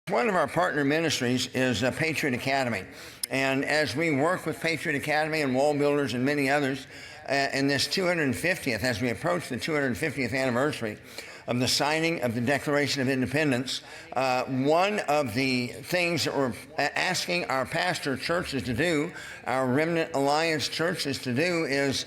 One of our partner ministries is Patriot Academy. And as we work with Patriot Academy and Wall Builders and many others in this 250th, as we approach the 250th anniversary of the signing of the Declaration of Independence, one of the things that we're asking our pastor churches to do, our Remnant Alliance churches to do, is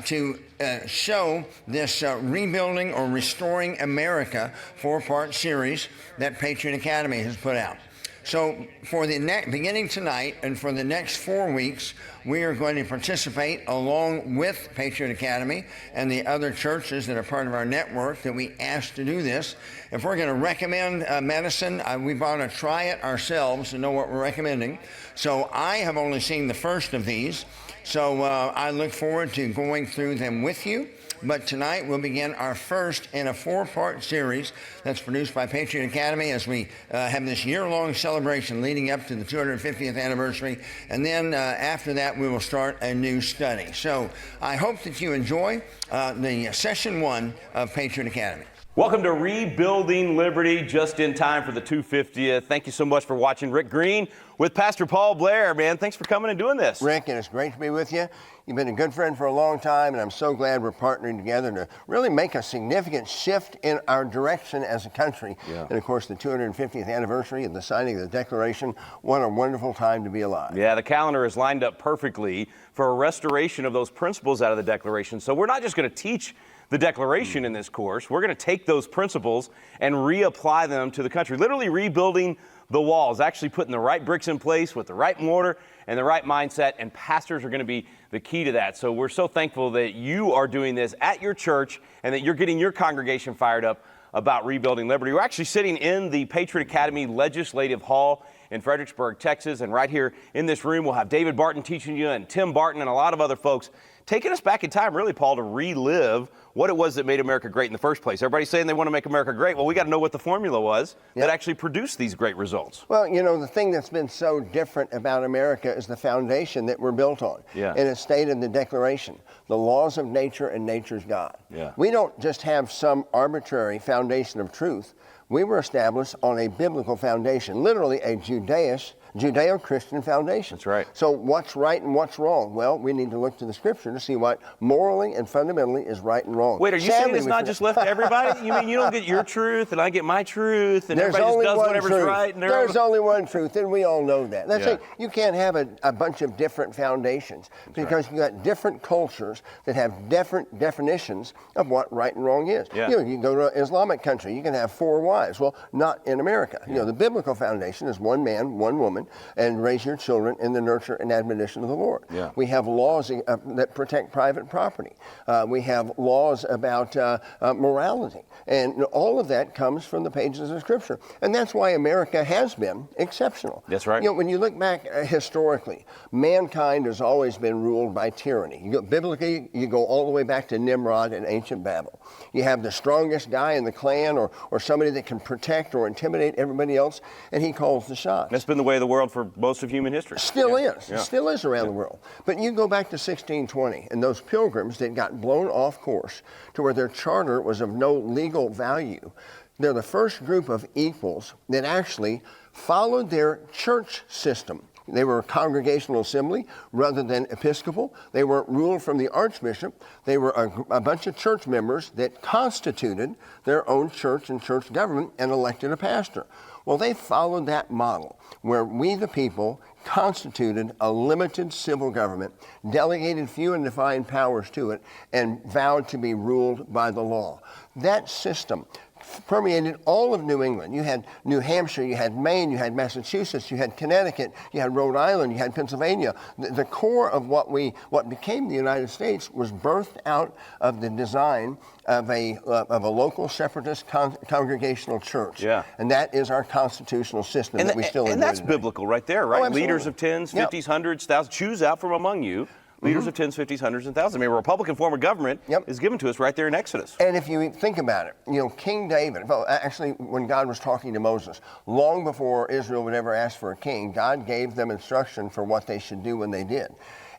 to show this Rebuilding or Restoring America 4-part series that Patriot Academy has put out. So for the beginning tonight and for the next 4 weeks, we are going to participate along with Patriot Academy and the other churches that are part of our network that we asked to do this. If we're going to recommend medicine, we want to try it ourselves to know what we're recommending. So I have only seen the first of these, so I look forward to going through them with you. But tonight we'll begin our first in a 4-part series that's produced by Patriot Academy as we have this year-long celebration leading up to the 250th anniversary. And then after that, we will start a new study. So I hope that you enjoy the session 1 of Patriot Academy. Welcome to Rebuilding Liberty, just in time for the 250th. Thank you so much for watching. Rick Green with Pastor Paul Blair. Man, thanks for coming and doing this. Rick, and it's great to be with you. You've been a good friend for a long time, and I'm so glad we're partnering together to really make a significant shift in our direction as a country. Yeah. And of course, the 250th anniversary of the signing of the Declaration, what a wonderful time to be alive. Yeah, the calendar is lined up perfectly for a restoration of those principles out of the Declaration. So we're not just going to teach the Declaration in this course. We're going to take those principles and reapply them to the country, literally rebuilding the walls, actually putting the right bricks in place with the right mortar and the right mindset, and pastors are going to be the key to that. So we're so thankful that you are doing this at your church and that you're getting your congregation fired up about rebuilding liberty. We're actually sitting in the Patriot Academy Legislative Hall in Fredericksburg, Texas, and right here in this room we'll have David Barton teaching you and Tim Barton and a lot of other folks taking us back in time, really, Paul, to relive what it was that made America great in the first place. Everybody's saying they want to make America great. Well, we got to know what the formula was that actually produced these great results. Well, you know, the thing that's been so different about America is the foundation that we're built on. Yeah. And it's stated in the Declaration, the laws of nature and nature's God. Yeah. We don't just have some arbitrary foundation of truth. We were established on a biblical foundation, literally a Judeo-Christian foundation. That's right. So what's right and what's wrong? Well, we need to look to the Scripture to see what morally and fundamentally is right and wrong. Wait, are you saying it's not just left to everybody? You mean you don't get your truth and I get my truth and everybody just does whatever's right? And there's only one truth, and we all know that. That's like, you can't have a bunch of different foundations because you've got different cultures that have different definitions of what right and wrong is. Yeah. You know, you go to an Islamic country, you can have 4 wives. Well, not in America. You know, the biblical foundation is one man, one woman, and raise your children in the nurture and admonition of the Lord. Yeah. We have laws that protect private property. We have laws about morality. And all of that comes from the pages of Scripture. And that's why America has been exceptional. That's right. You know, when you look back historically, mankind has always been ruled by tyranny. You go, biblically, you go all the way back to Nimrod in ancient Babel. You have the strongest guy in the clan or somebody that can protect or intimidate everybody else, and he calls the shots. That's been the way of the world for most of human history. Still is. Yeah. Still is around the world. But you go back to 1620, and those pilgrims that got blown off course to where their charter was of no legal value, they're the first group of equals that actually followed their church system. They were a congregational assembly rather than episcopal. They weren't ruled from the archbishop. They were a bunch of church members that constituted their own church and church government and elected a pastor. Well, they followed that model where we, the people, constituted a limited civil government, delegated few and defined powers to it, and vowed to be ruled by the law. That system permeated all of New England. You had New Hampshire, you had Maine, you had Massachusetts, you had Connecticut, you had Rhode Island, you had Pennsylvania. The core of what became the United States was birthed out of the design of a local separatist congregational church. Yeah. And that is our constitutional system that we still enjoy. And that's biblical right there, right? Oh, leaders of tens, 50s, hundreds, thousands, choose out from among you leaders of tens, 50s, hundreds, and thousands. I mean, a Republican form of government is given to us right there in Exodus. And if you think about it, you know, King David, well, actually, when God was talking to Moses, long before Israel would ever ask for a king, God gave them instruction for what they should do when they did.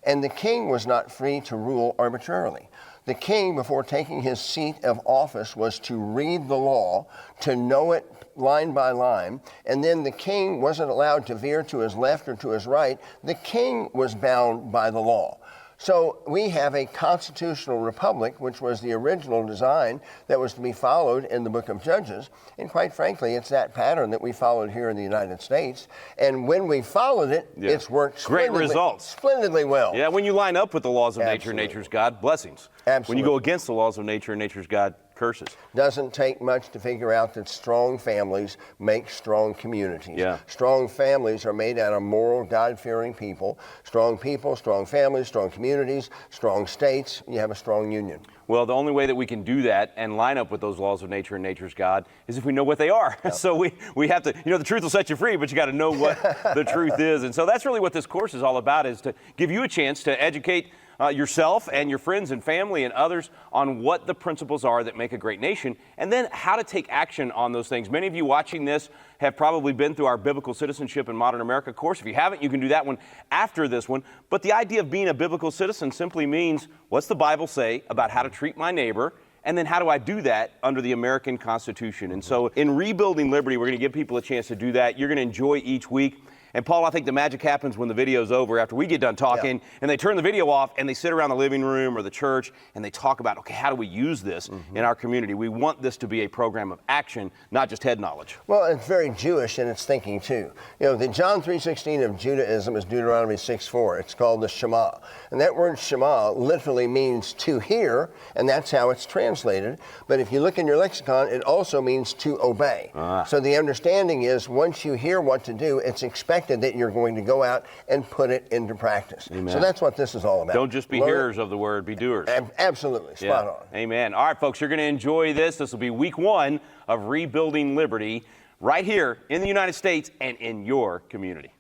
And the king was not free to rule arbitrarily. The king, before taking his seat of office, was to read the law, to know it line by line, and then the king wasn't allowed to veer to his left or to his right. The king was bound by the law. So we have a constitutional republic, which was the original design that was to be followed in the book of Judges. And quite frankly, it's that pattern that we followed here in the United States. And when we followed it, it's worked great results. Splendidly well. Yeah, when you line up with the laws of nature, nature's God, blessings. Absolutely. When you go against the laws of nature, nature's God, curses. Doesn't take much to figure out that strong families make strong communities. Yeah. Strong families are made out of moral, God-fearing people. Strong people, strong families, strong communities, strong states. You have a strong union. Well, the only way that we can do that and line up with those laws of nature and nature's God is if we know what they are. Yep. So we have to, the truth will set you free, but you got to know what the truth is. And so that's really what this course is all about, is to give you a chance to educate yourself and your friends and family and others on what the principles are that make a great nation, and then how to take action on those things. Many of you watching this have probably been through our Biblical Citizenship in Modern America course. If you haven't, you can do that one after this one. But the idea of being a biblical citizen simply means, what's the Bible say about how to treat my neighbor? And then how do I do that under the American Constitution? And so in Rebuilding Liberty, we're going to give people a chance to do that. You're going to enjoy each week. And Paul, I think the magic happens when the video's over, after we get done talking, and they turn the video off and they sit around the living room or the church and they talk about, okay, how do we use this in our community? We want this to be a program of action, not just head knowledge. Well, it's very Jewish in its thinking too. The John 3:16 of Judaism is Deuteronomy 6:4. It's called the Shema. And that word Shema literally means to hear, and that's how it's translated. But if you look in your lexicon, it also means to obey. So the understanding is, once you hear what to do, it's expected that you're going to go out and put it into practice. Amen. So that's what this is all about. Don't just be hearers of the word, be doers. Absolutely, spot on. Amen. All right, folks, you're going to enjoy this. This will be week 1 of Rebuilding Liberty right here in the United States and in your community.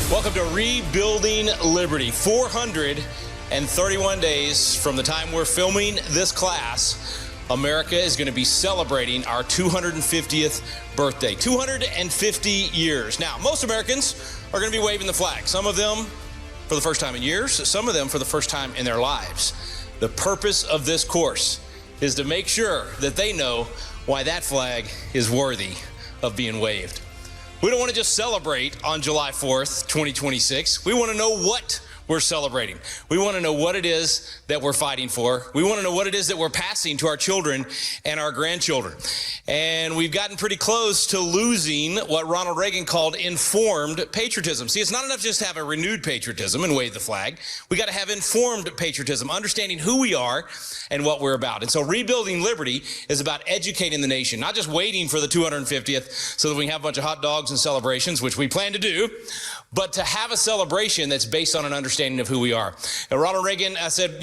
Welcome to Rebuilding Liberty. 431 days from the time we're filming this class, America is going to be celebrating our 250th birthday. 250 years. Now, most Americans are going to be waving the flag. Some of them for the first time in years, some of them for the first time in their lives. The purpose of this course is to make sure that they know why that flag is worthy of being waved. We don't want to just celebrate on July 4th, 2026. We want to know what we're celebrating. We want to know what it is that we're fighting for. We want to know what it is that we're passing to our children and our grandchildren. And we've gotten pretty close to losing what Ronald Reagan called informed patriotism. See, it's not enough just to have a renewed patriotism and wave the flag. We got to have informed patriotism, understanding who we are and what we're about. And so Rebuilding Liberty is about educating the nation, not just waiting for the 250th so that we can have a bunch of hot dogs and celebrations, which we plan to do, but to have a celebration that's based on an understanding of who we are. Now, Ronald Reagan, I said,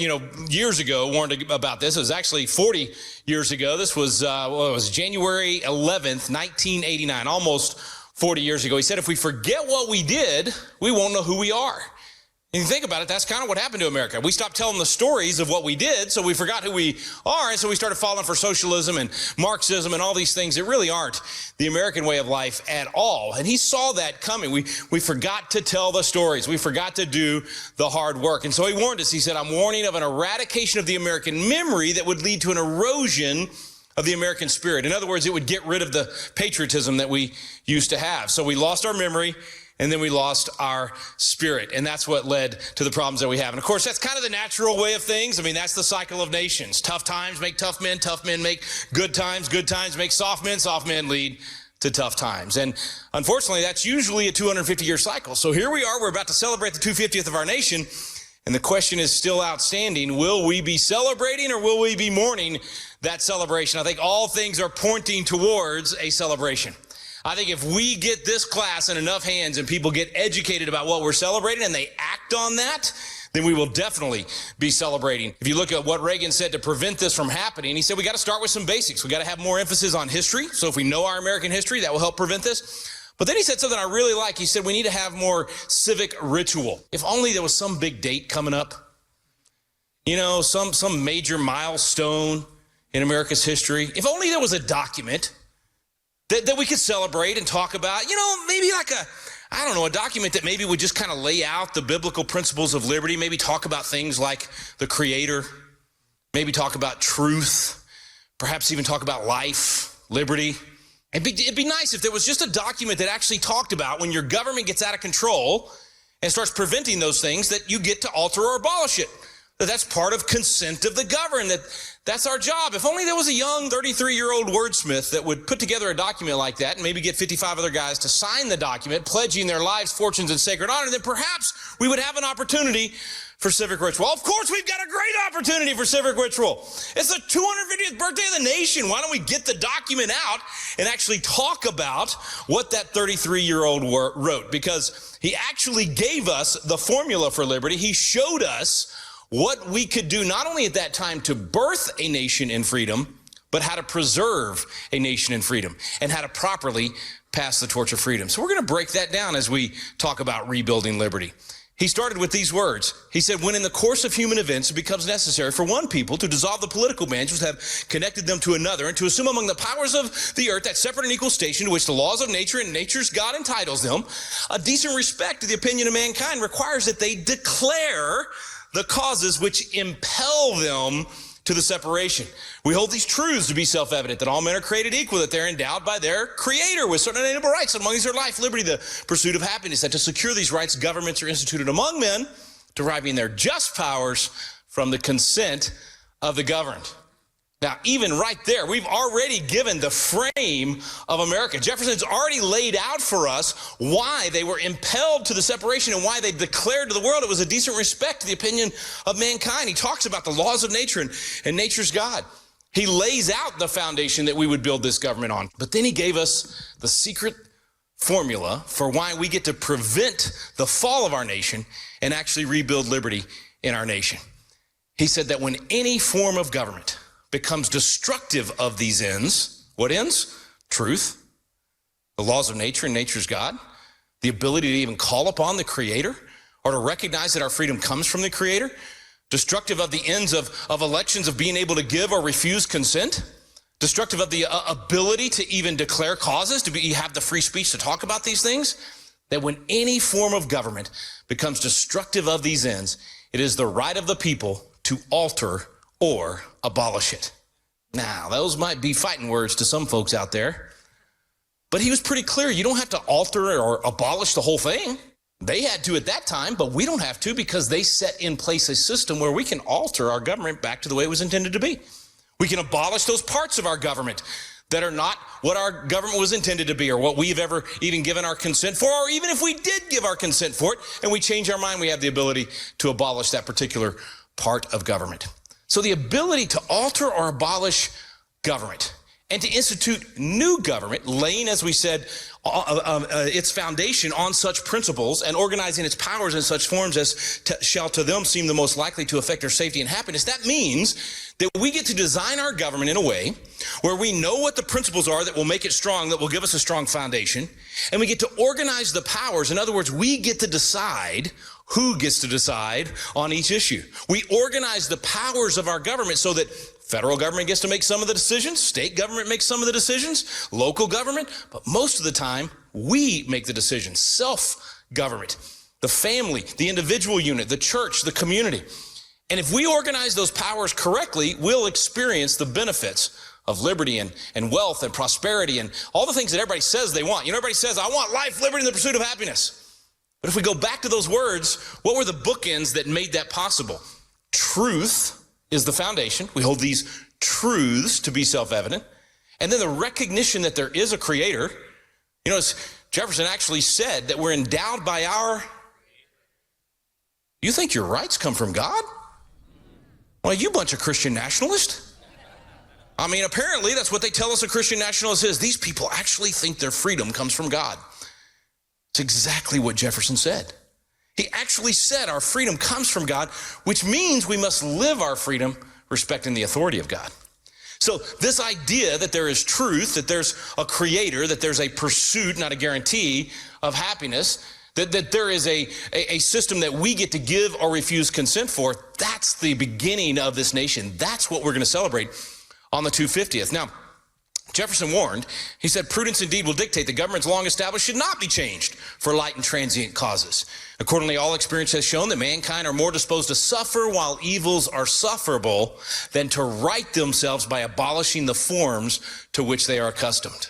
years ago, warned about this. It was actually 40 years ago. This was, it was January 11th, 1989, almost 40 years ago. He said, if we forget what we did, we won't know who we are. And you think about it, that's kind of what happened to America. We stopped telling the stories of what we did, so we forgot who we are, and so we started falling for socialism and Marxism and all these things that really aren't the American way of life at all. And he saw that coming. We forgot to tell the stories. We forgot to do the hard work. And so he warned us. He said, I'm warning of an eradication of the American memory that would lead to an erosion of the American spirit. In other words, it would get rid of the patriotism that we used to have. So we lost our memory, and then we lost our spirit. And that's what led to the problems that we have. And of course, that's kind of the natural way of things. I mean, that's the cycle of nations. Tough times make tough men make good times make soft men lead to tough times. And unfortunately, that's usually a 250-year cycle. So here we are, we're about to celebrate the 250th of our nation. And the question is still outstanding. Will we be celebrating or will we be mourning that celebration? I think all things are pointing towards a celebration. I think if we get this class in enough hands and people get educated about what we're celebrating and they act on that, then we will definitely be celebrating. If you look at what Reagan said to prevent this from happening, he said we got to start with some basics. We got to have more emphasis on history. So if we know our American history, that will help prevent this. But then he said something I really like. He said we need to have more civic ritual. If only there was some big date coming up, some major milestone in America's history. If only there was a document that we could celebrate and talk about, maybe like I don't know, a document that maybe would just kind of lay out the biblical principles of liberty, maybe talk about things like the Creator, maybe talk about truth, perhaps even talk about life, liberty. It'd be nice if there was just a document that actually talked about when your government gets out of control and starts preventing those things, that you get to alter or abolish it. That's part of consent of the governed, that's our job. If only there was a young 33-year-old wordsmith that would put together a document like that and maybe get 55 other guys to sign the document, pledging their lives, fortunes, and sacred honor, then perhaps we would have an opportunity for civic ritual. Of course, we've got a great opportunity for civic ritual. It's the 250th birthday of the nation. Why don't we get the document out and actually talk about what that 33-year-old wrote? Because he actually gave us the formula for liberty. He showed us what we could do not only at that time to birth a nation in freedom, but how to preserve a nation in freedom and how to properly pass the torch of freedom. So we're going to break that down as we talk about rebuilding liberty. He started with these words. He said, when in the course of human events it becomes necessary for one people to dissolve the political bands which have connected them to another, and to assume among the powers of the earth that separate and equal station to which the laws of nature and nature's God entitles them, a decent respect to the opinion of mankind requires that they declare the causes which impel them to the separation. We hold these truths to be self-evident, that all men are created equal, that they're endowed by their Creator with certain inalienable rights, among these are life, liberty, the pursuit of happiness, that to secure these rights, governments are instituted among men, deriving their just powers from the consent of the governed. Now, even right there, we've already given the frame of America. Jefferson's already laid out for us why they were impelled to the separation and why they declared to the world it was a decent respect to the opinion of mankind. He talks about the laws of nature and nature's God. He lays out the foundation that we would build this government on. But then he gave us the secret formula for why we get to prevent the fall of our nation and actually rebuild liberty in our nation. He said that when any form of government becomes destructive of these ends, what ends? Truth, the laws of nature and nature's God, the ability to even call upon the Creator or to recognize that our freedom comes from the Creator, destructive of the ends of elections, of being able to give or refuse consent, destructive of the ability to even declare causes, have the free speech to talk about these things, that when any form of government becomes destructive of these ends, it is the right of the people to alter or abolish it. Now, those might be fighting words to some folks out there, but he was pretty clear. You don't have to alter or abolish the whole thing. They had to at that time, but we don't have to, because they set in place a system where we can alter our government back to the way it was intended to be. We can abolish those parts of our government that are not what our government was intended to be, or what we've ever even given our consent for, or even if we did give our consent for it and we change our mind, we have the ability to abolish that particular part of government. So the ability to alter or abolish government and to institute new government, laying, as we said, its foundation on such principles and organizing its powers in such forms as shall to them seem the most likely to affect their safety and happiness. That means that we get to design our government in a way where we know what the principles are that will make it strong, that will give us a strong foundation, and we get to organize the powers. In other words, we get to decide who gets to decide on each issue. We organize the powers of our government so that federal government gets to make some of the decisions, state government makes some of the decisions, local government, but most of the time, we make the decisions. Self-government, the family, the individual unit, the church, the community. And if we organize those powers correctly, we'll experience the benefits of liberty and wealth and prosperity and all the things that everybody says they want. You know, everybody says, I want life, liberty, and the pursuit of happiness. But if we go back to those words, what were the bookends that made that possible? Truth is the foundation. We hold these truths to be self-evident. And then the recognition that there is a Creator. You know, as Jefferson actually said that we're endowed by our... You think your rights come from God? Well, you bunch of Christian nationalists. I mean, apparently that's what they tell us a Christian nationalist is. These people actually think their freedom comes from God. It's exactly what Jefferson said. He actually said our freedom comes from God, which means we must live our freedom respecting the authority of God. So this idea that there is truth, that there's a Creator, that there's a pursuit, not a guarantee, of happiness, that there is a system that we get to give or refuse consent for, that's the beginning of this nation. That's what we're going to celebrate on the 250th. Now, Jefferson warned, he said, prudence indeed will dictate the government's long established should not be changed for light and transient causes. Accordingly, all experience has shown that mankind are more disposed to suffer while evils are sufferable than to right themselves by abolishing the forms to which they are accustomed.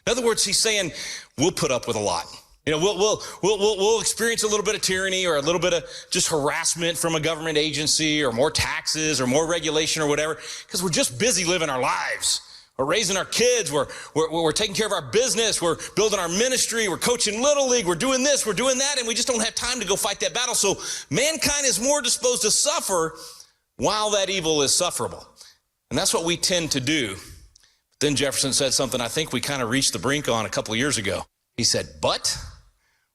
In other words, he's saying, we'll put up with a lot. You know, we'll experience a little bit of tyranny or a little bit of just harassment from a government agency or more taxes or more regulation or whatever, because we're just busy living our lives. We're raising our kids, we're taking care of our business, we're building our ministry, we're coaching Little League, we're doing this, we're doing that, and we just don't have time to go fight that battle. So mankind is more disposed to suffer while that evil is sufferable. And that's what we tend to do. Then Jefferson said something I think we kind of reached the brink on a couple of years ago. He said, but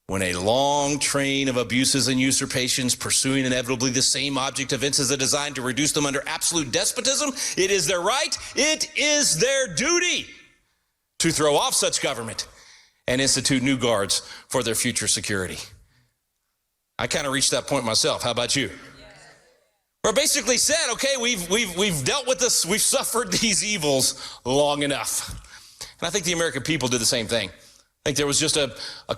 when a long train of abuses and usurpations pursuing inevitably the same object evinces a design to reduce them under absolute despotism, it is their right, it is their duty to throw off such government and institute new guards for their future security. I kind of reached that point myself. How about you? Or basically said, okay, we've dealt with this, we've suffered these evils long enough. And I think the American people did the same thing. I think there was just a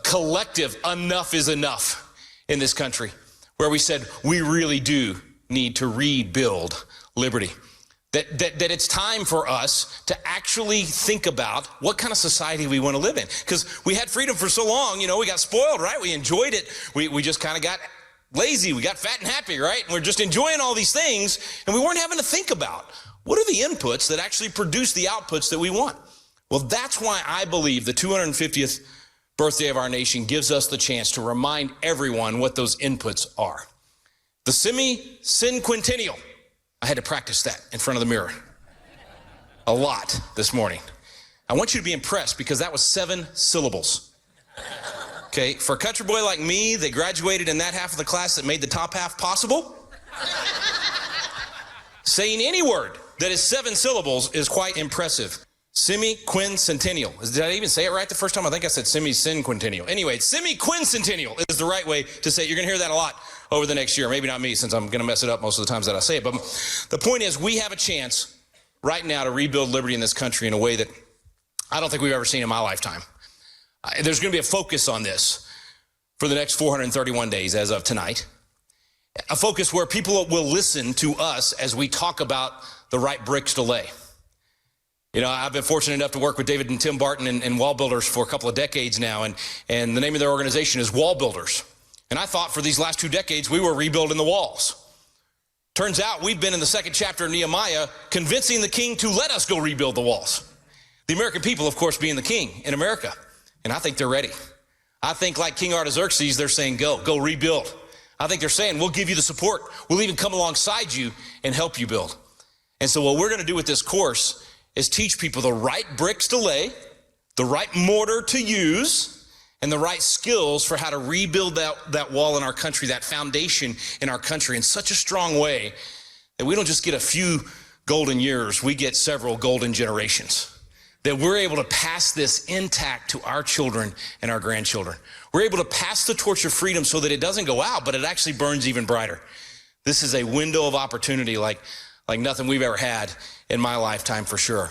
collective enough is enough in this country where we said we really do need to rebuild liberty. That it's time for us to actually think about what kind of society we want to live in. Because we had freedom for so long, you know, we got spoiled, right? We enjoyed it. We just kind of got lazy. We got fat and happy, right? And we're just enjoying all these things, and we weren't having to think about what are the inputs that actually produce the outputs that we want. Well, that's why I believe the 250th birthday of our nation gives us the chance to remind everyone what those inputs are. The semi-cinquentennial. I had to practice that in front of the mirror a lot this morning. I want you to be impressed because that was 7 syllables. Okay, for a country boy like me, they graduated in that half of the class that made the top half possible. Saying any word that is 7 syllables is quite impressive. Semi-quincentennial. Did I even say it right the first time? I think I said semi-cinquentennial. Anyway, semi-quincentennial is the right way to say it. You're going to hear that a lot over the next year. Maybe not me, since I'm going to mess it up most of the times that I say it. But the point is, we have a chance right now to rebuild liberty in this country in a way that I don't think we've ever seen in my lifetime. There's going to be a focus on this for the next 431 days as of tonight. A focus where people will listen to us as we talk about the right bricks to lay. You know, I've been fortunate enough to work with David and Tim Barton and Wall Builders for a couple of decades now, and the name of their organization is Wall Builders. And I thought for these last 2 decades we were rebuilding the walls. Turns out we've been in the 2nd chapter of Nehemiah convincing the king to let us go rebuild the walls. The American people, of course, being the king in America. And I think they're ready. I think like King Artaxerxes, they're saying, go rebuild. I think they're saying, we'll give you the support. We'll even come alongside you and help you build. And so what we're going to do with this course is teach people the right bricks to lay, the right mortar to use, and the right skills for how to rebuild that wall in our country, that foundation in our country in such a strong way that we don't just get a few golden years, we get several golden generations. That we're able to pass this intact to our children and our grandchildren. We're able to pass the torch of freedom so that it doesn't go out, but it actually burns even brighter. This is a window of opportunity like nothing we've ever had in my lifetime for sure.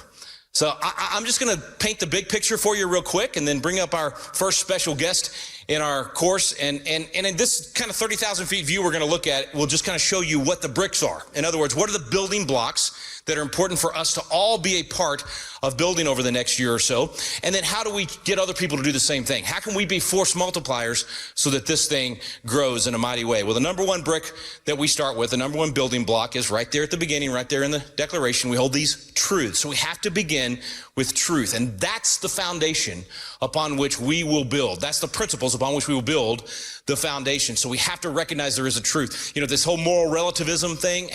So I'm just going to paint the big picture for you real quick and then bring up our first special guest in our course. And in this kind of 30,000 feet view we're going to look at, we'll just kind of show you what the bricks are. In other words, what are the building blocks that are important for us to all be a part of building over the next year or so? And then how do we get other people to do the same thing? How can we be force multipliers so that this thing grows in a mighty way? Well, the number one brick that we start with, the number one building block is right there at the beginning, right there in the Declaration. We hold these truths. So we have to begin with truth. And that's the foundation upon which we will build. That's the principles upon which we will build the foundation. So we have to recognize there is a truth. You know, this whole moral relativism thing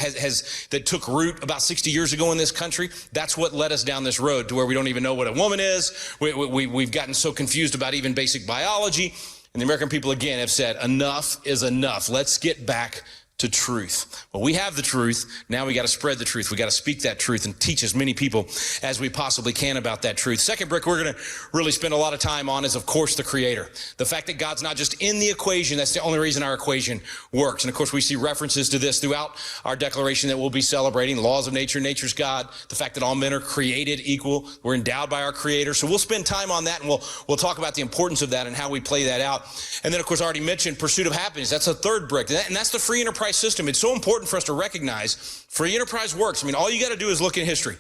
that took root about 60 years ago in this country. That's what led us down this road to where we don't even know what a woman is. We've gotten so confused about even basic biology. And the American people, again, have said, enough is enough. Let's get back to truth. Well, we have the truth. Now we got to spread the truth. We got to speak that truth and teach as many people as we possibly can about that truth. Second brick we're going to really spend a lot of time on is, of course, the Creator. The fact that God's not just in the equation. That's the only reason our equation works. And of course, we see references to this throughout our declaration that we'll be celebrating. Laws of nature, nature's God. The fact that all men are created equal. We're endowed by our Creator. So we'll spend time on that, and we'll talk about the importance of that and how we play that out. And then, of course, I already mentioned pursuit of happiness. That's a third brick. And that's the free enterprise system. It's so important for us to recognize free enterprise works. I mean, all you got to do is look in history.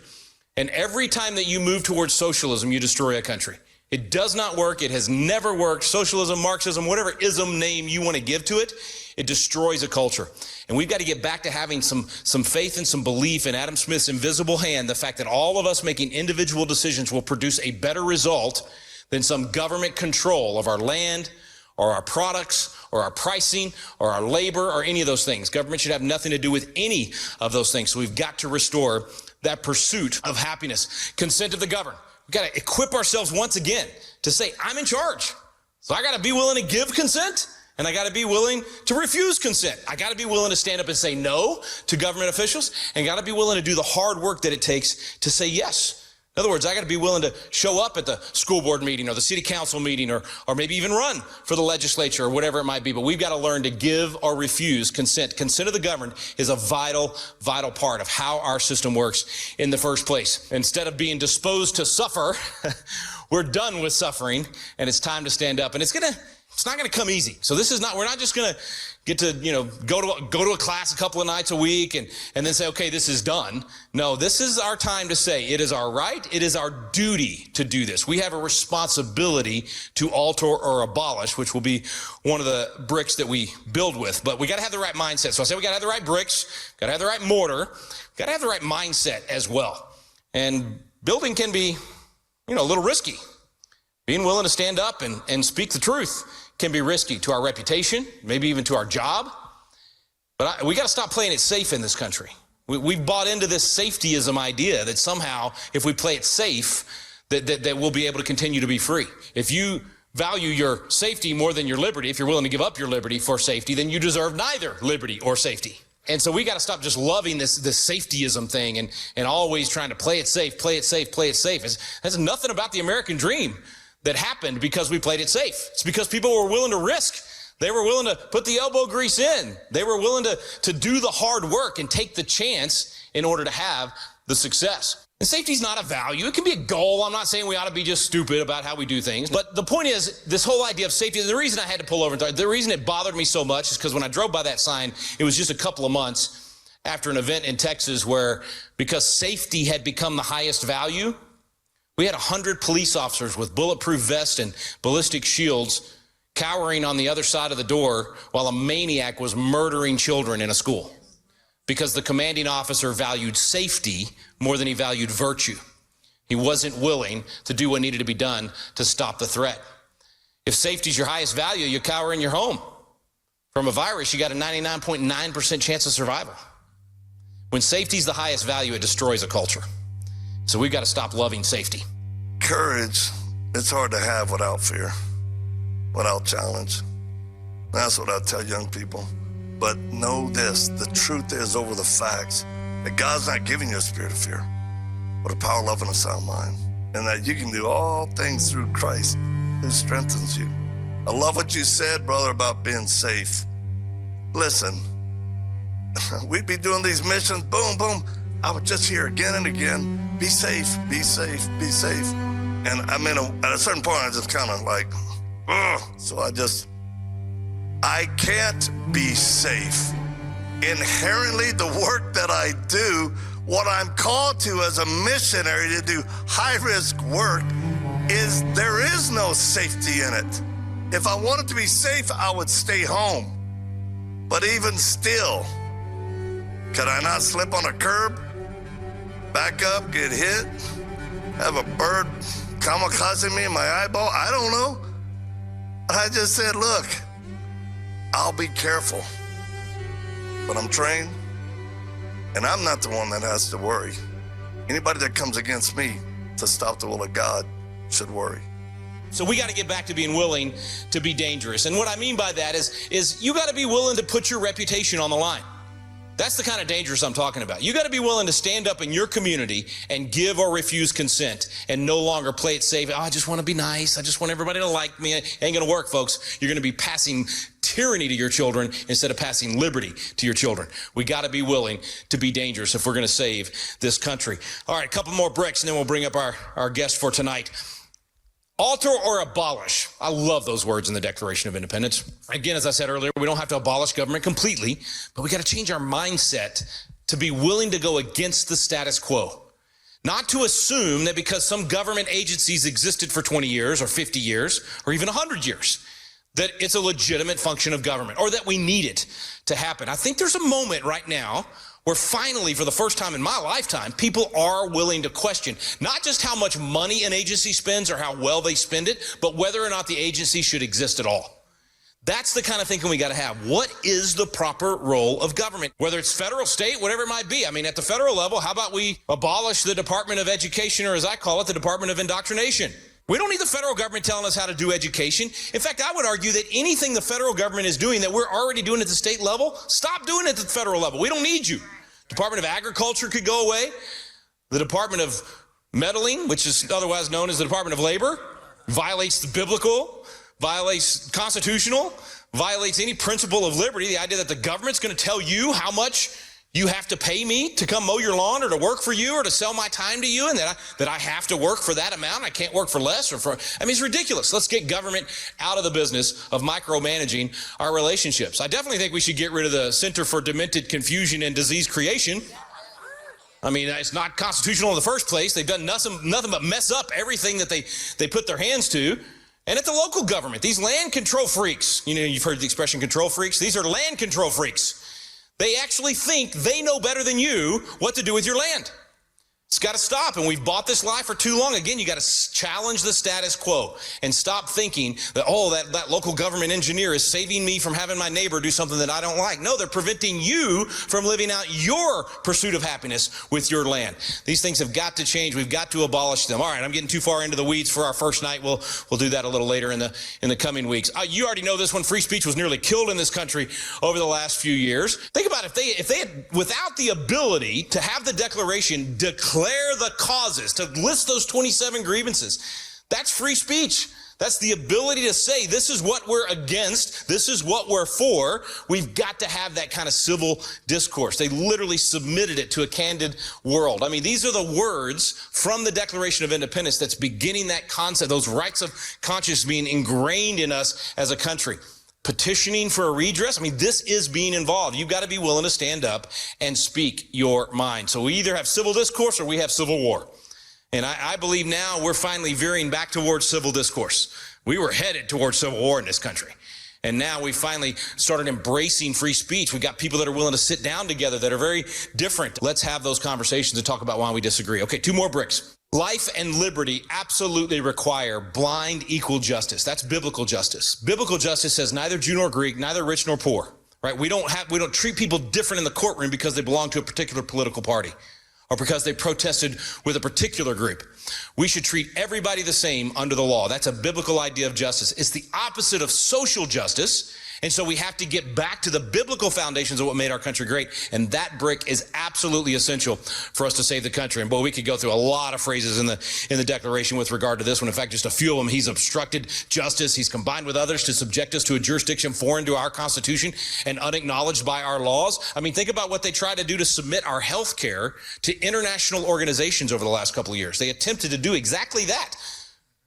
And every time that you move towards socialism, you destroy a country. It does not work. It has never worked. Socialism, Marxism, whatever ism name you want to give to it, it destroys a culture. And we've got to get back to having some faith and some belief in Adam Smith's invisible hand, the fact that all of us making individual decisions will produce a better result than some government control of our land or our products or our pricing or our labor or any of those things. Government should have nothing to do with any of those things. So we've got to restore that pursuit of happiness. Consent of the governed. We've got to equip ourselves once again to say, I'm in charge. So I got to be willing to give consent, and I got to be willing to refuse consent. I got to be willing to stand up and say no to government officials, and got to be willing to do the hard work that it takes to say yes. In other words, I got to be willing to show up at the school board meeting or the city council meeting or maybe even run for the legislature or whatever it might be. But we've got to learn to give or refuse consent. Consent of the governed is a vital, vital part of how our system works in the first place. Instead of being disposed to suffer, we're done with suffering, and it's time to stand up. And it's not going to come easy. So we're not just going to get to, go to a class a couple of nights a week and then say, okay, this is done. No, this is our time to say it is our right. It is our duty to do this. We have a responsibility to alter or abolish, which will be one of the bricks that we build with. But we got to have the right mindset. So I say we got to have the right bricks, got to have the right mortar, got to have the right mindset as well. And building can be, a little risky. Being willing to stand up and speak the truth can be risky to our reputation, maybe even to our job. But we got to stop playing it safe in this country. We've bought into this safetyism idea that somehow if we play it safe, that we'll be able to continue to be free. If you value your safety more than your liberty, if you're willing to give up your liberty for safety, then you deserve neither liberty or safety. And so we got to stop just loving this safetyism thing and always trying to play it safe, play it safe, play it safe. There's nothing about the American dream that happened because we played it safe. It's because people were willing to risk. They were willing to put the elbow grease in. They were willing to do the hard work and take the chance in order to have the success. And safety's not a value. It can be a goal. I'm not saying we ought to be just stupid about how we do things. But the point is, this whole idea of safety, the reason I had to pull over, the reason it bothered me so much is because when I drove by that sign, it was just a couple of months after an event in Texas where, because safety had become the highest value, we had 100 police officers with bulletproof vests and ballistic shields cowering on the other side of the door while a maniac was murdering children in a school because the commanding officer valued safety more than he valued virtue. He wasn't willing to do what needed to be done to stop the threat. If safety is your highest value, you cower in your home. From a virus, you got a 99.9% chance of survival. When safety is the highest value, it destroys a culture. So we've got to stop loving safety. Courage, it's hard to have without fear, without challenge. That's what I tell young people. But know this, the truth is over the facts, that God's not giving you a spirit of fear, but a power, love, and a sound mind. And that you can do all things through Christ who strengthens you. I love what you said, brother, about being safe. Listen, we'd be doing these missions, boom, boom. I would just hear again and again, be safe, be safe, be safe. And I mean, at a certain point, I just kind of like, ugh. So I can't be safe. Inherently, the work that I do, what I'm called to as a missionary to do high-risk work, is there is no safety in it. If I wanted to be safe, I would stay home. But even still, could I not slip on a curb, back up, get hit, have a bird kamikaze me in my eyeball? I don't know. I just said, look, I'll be careful. But I'm trained, and I'm not the one that has to worry. Anybody that comes against me to stop the will of God should worry. So we got to get back to being willing to be dangerous. And what I mean by that is you got to be willing to put your reputation on the line. That's the kind of dangerous I'm talking about. You got to be willing to stand up in your community and give or refuse consent and no longer play it safe. Oh, I just want to be nice. I just want everybody to like me. It ain't going to work, folks. You're going to be passing tyranny to your children instead of passing liberty to your children. We got to be willing to be dangerous if we're going to save this country. All right, a couple more bricks and then we'll bring up our guest for tonight. Alter or abolish. I love those words in the Declaration of Independence. Again, as I said earlier, we don't have to abolish government completely, but we got to change our mindset to be willing to go against the status quo. Not to assume that because some government agencies existed for 20 years or 50 years or even 100 years, that it's a legitimate function of government or that we need it to happen. I think there's a moment right now where finally, for the first time in my lifetime, people are willing to question not just how much money an agency spends or how well they spend it, but whether or not the agency should exist at all. That's the kind of thinking we got to have. What is the proper role of government? Whether it's federal, state, whatever it might be. I mean, at the federal level, how about we abolish the Department of Education, or as I call it, the Department of Indoctrination? We don't need the federal government telling us how to do education. In fact, I would argue that anything the federal government is doing that we're already doing at the state level, stop doing it at the federal level. We don't need you. Department of Agriculture could go away. The Department of Meddling, which is otherwise known as the Department of Labor, violates the biblical, violates constitutional, violates any principle of liberty. The idea that the government's going to tell you how much you have to pay me to come mow your lawn or to work for you or to sell my time to you, and that I have to work for that amount. I can't work for less it's ridiculous. Let's get government out of the business of micromanaging our relationships. I definitely think we should get rid of the Center for Demented Confusion and Disease Creation. I mean, it's not constitutional in the first place. They've done nothing but mess up everything that they put their hands to. And at the local government, these land control freaks, you've heard the expression control freaks. These are land control freaks. They actually think they know better than you what to do with your land. It's got to stop, and we've bought this lie for too long. Again, you got to challenge the status quo and stop thinking that, that local government engineer is saving me from having my neighbor do something that I don't like. No, they're preventing you from living out your pursuit of happiness with your land. These things have got to change. We've got to abolish them. All right, I'm getting too far into the weeds for our first night. We'll do that a little later in the coming weeks. You already know this one. Free speech was nearly killed in this country over the last few years. Think about if they had, without the ability to have the Declaration declare the causes, to list those 27 grievances. That's free speech. That's the ability to say, this is what we're against, this is what we're for. We've got to have that kind of civil discourse. They literally submitted it to a candid world. I mean, these are the words from the Declaration of Independence that's beginning that concept, those rights of conscience being ingrained in us as a country. Petitioning for a redress, I mean, this is being involved. You've got to be willing to stand up and speak your mind. So we either have civil discourse or we have civil war. And I believe now we're finally veering back towards civil discourse. We were headed towards civil war in this country. And now we finally started embracing free speech. We've got people that are willing to sit down together that are very different. Let's have those conversations and talk about why we disagree. Okay, 2 more bricks. Life and liberty absolutely require blind equal justice. That's biblical justice. Biblical justice says neither Jew nor Greek, neither rich nor poor. Right? We don't treat people different in the courtroom because they belong to a particular political party or because they protested with a particular group. We should treat everybody the same under the law. That's a biblical idea of justice. It's the opposite of social justice. And so we have to get back to the biblical foundations of what made our country great. And that brick is absolutely essential for us to save the country. And boy, we could go through a lot of phrases in the Declaration with regard to this one. In fact, just a few of them. He's obstructed justice. He's combined with others to subject us to a jurisdiction foreign to our Constitution and unacknowledged by our laws. I mean, think about what they tried to do to submit our health care to international organizations over the last couple of years. They attempted to do exactly that.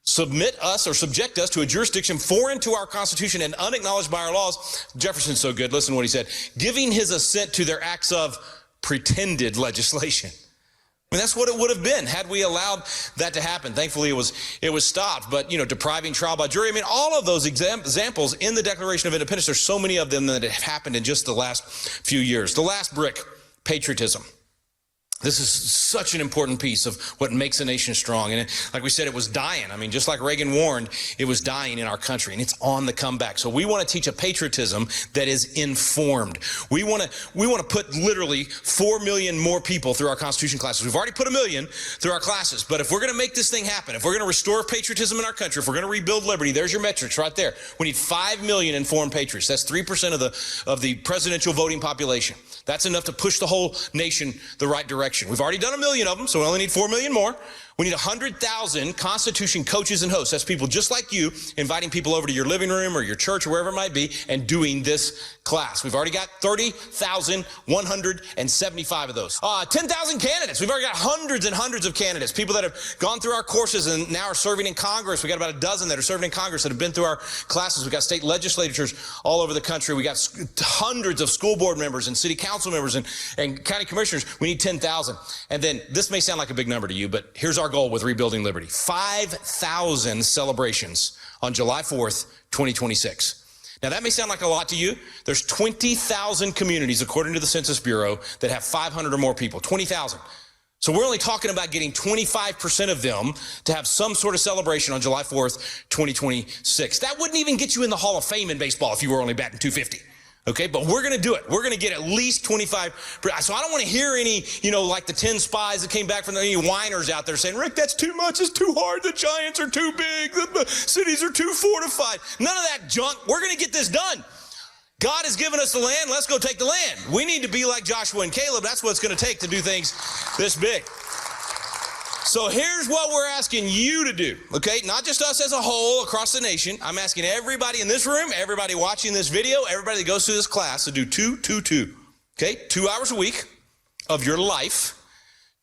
Submit us or subject us to a jurisdiction foreign to our Constitution and unacknowledged by our laws. Jefferson's so good. Listen to what he said. Giving his assent to their acts of pretended legislation. I mean, that's what it would have been had we allowed that to happen. Thankfully, it was stopped. But, depriving trial by jury. I mean, all of those examples in the Declaration of Independence, there's so many of them that have happened in just the last few years. The last brick, patriotism. This is such an important piece of what makes a nation strong. And like we said, it was dying. I mean, just like Reagan warned, it was dying in our country, and it's on the comeback. So we want to teach a patriotism that is informed. We want to put literally 4 million more people through our Constitution classes. We've already put 1 million through our classes. But if we're going to make this thing happen, if we're going to restore patriotism in our country, if we're going to rebuild liberty, there's your metrics right there. We need 5 million informed patriots. That's 3% of the presidential voting population. That's enough to push the whole nation the right direction. We've already done 1 million of them, so we only need 4 million more. We need 100,000 Constitution coaches and hosts. That's people just like you inviting people over to your living room or your church or wherever it might be and doing this class. We've already got 30,175 of those. 10,000 candidates. We've already got hundreds and hundreds of candidates, people that have gone through our courses and now are serving in Congress. We got about a dozen that are serving in Congress that have been through our classes. We've got state legislatures all over the country. We got hundreds of school board members and city council members and county commissioners. We need 10,000. And then this may sound like a big number to you, but here's our goal with Rebuilding Liberty. 5,000 celebrations on July 4th, 2026. Now, that may sound like a lot to you. There's 20,000 communities, according to the Census Bureau, that have 500 or more people. 20,000. So we're only talking about getting 25% of them to have some sort of celebration on July 4th, 2026. That wouldn't even get you in the Hall of Fame in baseball if you were only batting .250. Okay, but we're going to do it. We're going to get at least 25. So I don't want to hear any, like the 10 spies that came back from any whiners out there saying, Rick, that's too much. It's too hard. The giants are too big. The cities are too fortified. None of that junk. We're going to get this done. God has given us the land. Let's go take the land. We need to be like Joshua and Caleb. That's what it's going to take to do things this big. So here's what we're asking you to do, okay? Not just us as a whole across the nation. I'm asking everybody in this room, everybody watching this video, everybody that goes through this class to do 2, 2, 2, okay? 2 hours a week of your life,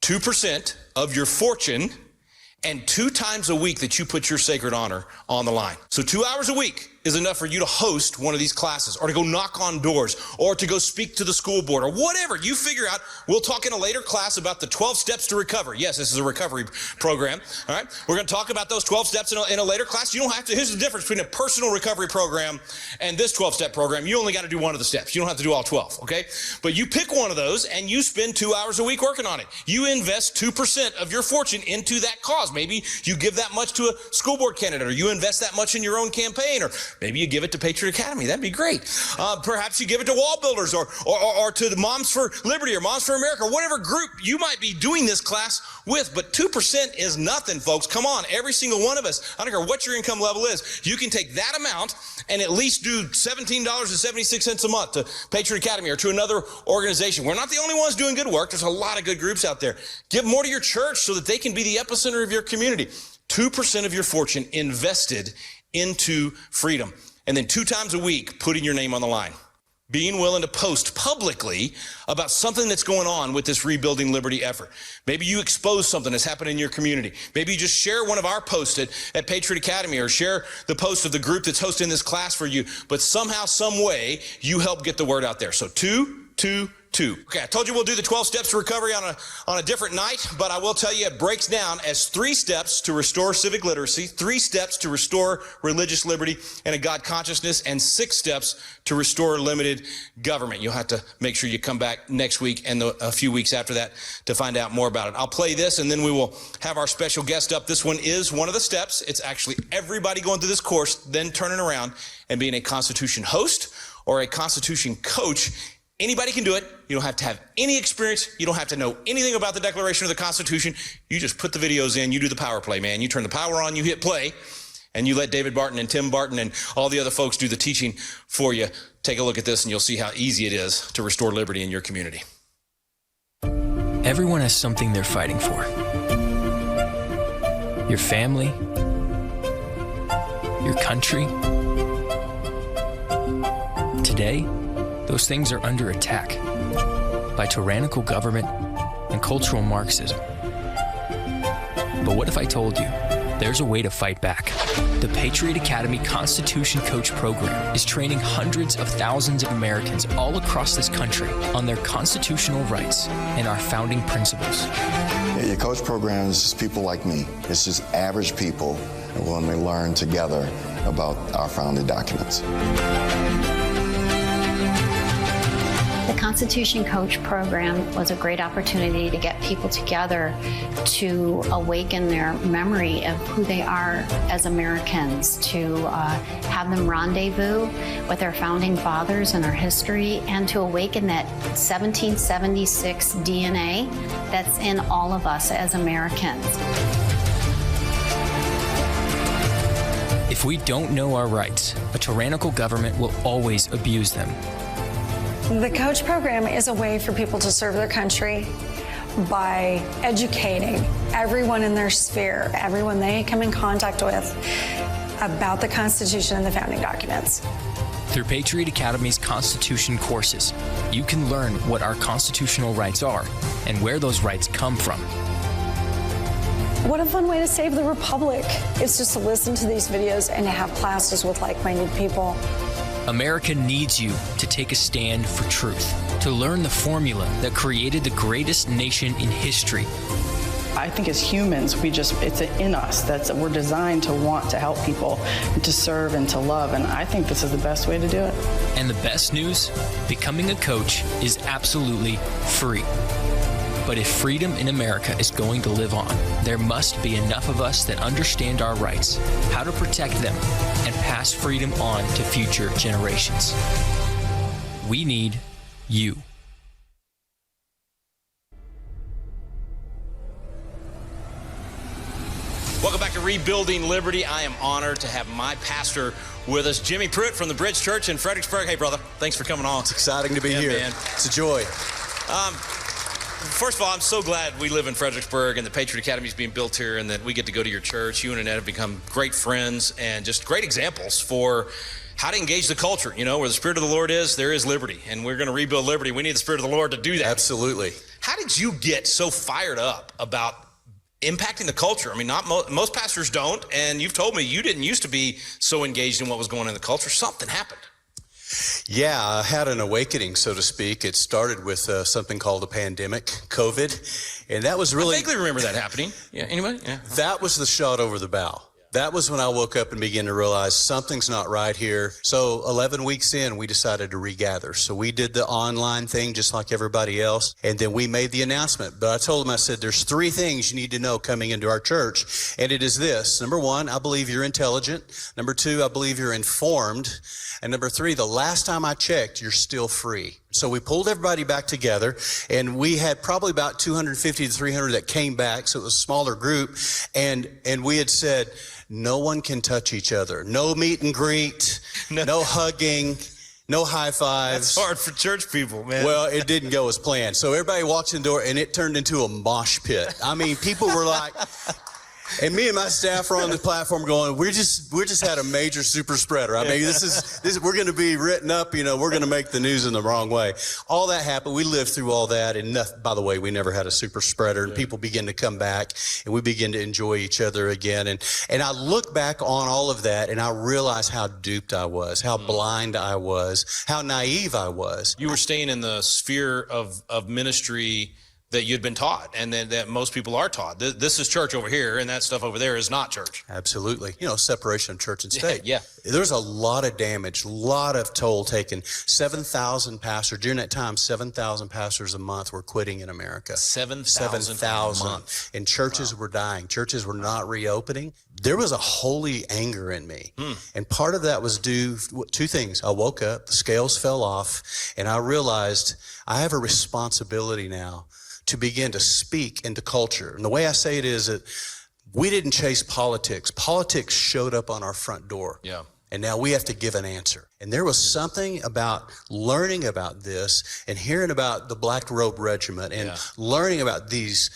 2% of your fortune, and 2 times a week that you put your sacred honor on the line. So 2 hours a week is enough for you to host one of these classes or to go knock on doors or to go speak to the school board or whatever you figure out. We'll talk in a later class about the 12 steps to recovery. Yes, this is a recovery program. All right. We're going to talk about those 12 steps in a later class. You don't have to. Here's the difference between a personal recovery program and this 12-step program. You only got to do one of the steps. You don't have to do all 12. Okay. But you pick one of those and you spend 2 hours a week working on it. You invest 2% of your fortune into that cause. Maybe you give that much to a school board candidate, or you invest that much in your own campaign, or maybe you give it to Patriot Academy. That'd be great. Perhaps you give it to wall builders or to the Moms for Liberty or Moms for America, or whatever group you might be doing this class with. But 2% is nothing, folks. Come on. Every single one of us, I don't care what your income level is, you can take that amount and at least do $17.76 a month to Patriot Academy or to another organization. We're not the only ones doing good work. There's a lot of good groups out there. Give more to your church so that they can be the epicenter of your community. 2% of your fortune invested into freedom. And then 2 times a week, putting your name on the line. Being willing to post publicly about something that's going on with this Rebuilding Liberty effort. Maybe you expose something that's happened in your community. Maybe you just share one of our posts at Patriot Academy, or share the post of the group that's hosting this class for you. But somehow, some way, you help get the word out there. So 2, 2, 2. Okay, I told you we'll do the 12 steps to recovery on a different night, but I will tell you it breaks down as 3 steps to restore civic literacy, 3 steps to restore religious liberty and a God consciousness, and 6 steps to restore limited government. You'll have to make sure you come back next week and a few weeks after that to find out more about it. I'll play this and then we will have our special guest up. This one is one of the steps. It's actually everybody going through this course, then turning around and being a Constitution host or a Constitution coach. Anybody can do it. You don't have to have any experience. You don't have to know anything about the Declaration of the Constitution. You just put the videos in. You do the power play, man. You turn the power on, you hit play, and you let David Barton and Tim Barton and all the other folks do the teaching for you. Take a look at this, and you'll see how easy it is to restore liberty in your community. Everyone has something they're fighting for. Your family, your country. Today, those things are under attack by tyrannical government and cultural Marxism. But what if I told you there's a way to fight back? The Patriot Academy Constitution Coach Program is training hundreds of thousands of Americans all across this country on their constitutional rights and our founding principles. Your coach program is just people like me. It's just average people willing to learn together about our founding documents. The Constitution Coach program was a great opportunity to get people together to awaken their memory of who they are as Americans, to have them rendezvous with our founding fathers and our history, and to awaken that 1776 DNA that's in all of us as Americans. If we don't know our rights, a tyrannical government will always abuse them. The Coach program is a way for people to serve their country by educating everyone in their sphere, everyone they come in contact with, about the Constitution and the founding documents. Through Patriot Academy's Constitution courses, you can learn what our constitutional rights are and where those rights come from. What a fun way to save the Republic. It's just to listen to these videos and to have classes with like-minded people. America needs you to take a stand for truth, to learn the formula that created the greatest nation in history. I think as humans, it's in us. We're designed to want to help people, to serve and to love, and I think this is the best way to do it. And the best news? Becoming a coach is absolutely free. But if freedom in America is going to live on, there must be enough of us that understand our rights, how to protect them, and pass freedom on to future generations. We need you. Welcome back to Rebuilding Liberty. I am honored to have my pastor with us, Jimmy Pruitt from the Bridge Church in Fredericksburg. Hey, brother, thanks for coming on. It's exciting to be here. Man. It's a joy. First of all, I'm so glad we live in Fredericksburg and the Patriot Academy is being built here and that we get to go to your church. You and Annette have become great friends and just great examples for how to engage the culture. You know, where the Spirit of the Lord is, there is liberty. And we're going to rebuild liberty. We need the Spirit of the Lord to do that. Absolutely. How did you get so fired up about impacting the culture? I mean, not most pastors don't. And you've told me you didn't used to be so engaged in what was going on in the culture. Something happened. Yeah, I had an awakening, so to speak. It started with something called a pandemic, COVID, and that was really... I vaguely remember that happening. Yeah, anybody? Yeah. That was the shot over the bow. That was when I woke up and began to realize something's not right here. So 11 weeks in, we decided to regather. So we did the online thing just like everybody else, and then we made the announcement. But I told them, I said, there's 3 things you need to know coming into our church, and it is this. Number 1, I believe you're intelligent. Number 2, I believe you're informed. And number 3, the last time I checked, you're still free. So we pulled everybody back together, and we had probably about 250 to 300 that came back, so it was a smaller group. And we had said, no one can touch each other. No meet and greet, no hugging, no high fives. That's hard for church people, man. Well, it didn't go as planned. So everybody walks in the door, and it turned into a mosh pit. I mean, people were like... And me and my staff are on the platform going, we just had a major super spreader. I mean, this we're going to be written up, you know, we're going to make the news in the wrong way. All that happened. We lived through all that. And by the way, we never had a super spreader, and people begin to come back and we begin to enjoy each other again. And I look back on all of that and I realize how duped I was, how blind I was, how naive I was. You were staying in the sphere of ministry that you'd been taught and that most people are taught. This is church over here and that stuff over there is not church. Absolutely. You know, separation of church and state. Yeah. There's a lot of damage, a lot of toll taken. 7,000 pastors, during that time, 7,000 pastors a month were quitting in America. 7,000 a month. And churches were dying. Churches were not reopening. There was a holy anger in me. And part of that was due to 2 things. I woke up, the scales fell off, and I realized I have a responsibility now to begin to speak into culture. And the way I say it is that we didn't chase politics. Politics showed up on our front door. Yeah. And now we have to give an answer. And there was something about learning about this and hearing about the Black Robe Regiment and learning about these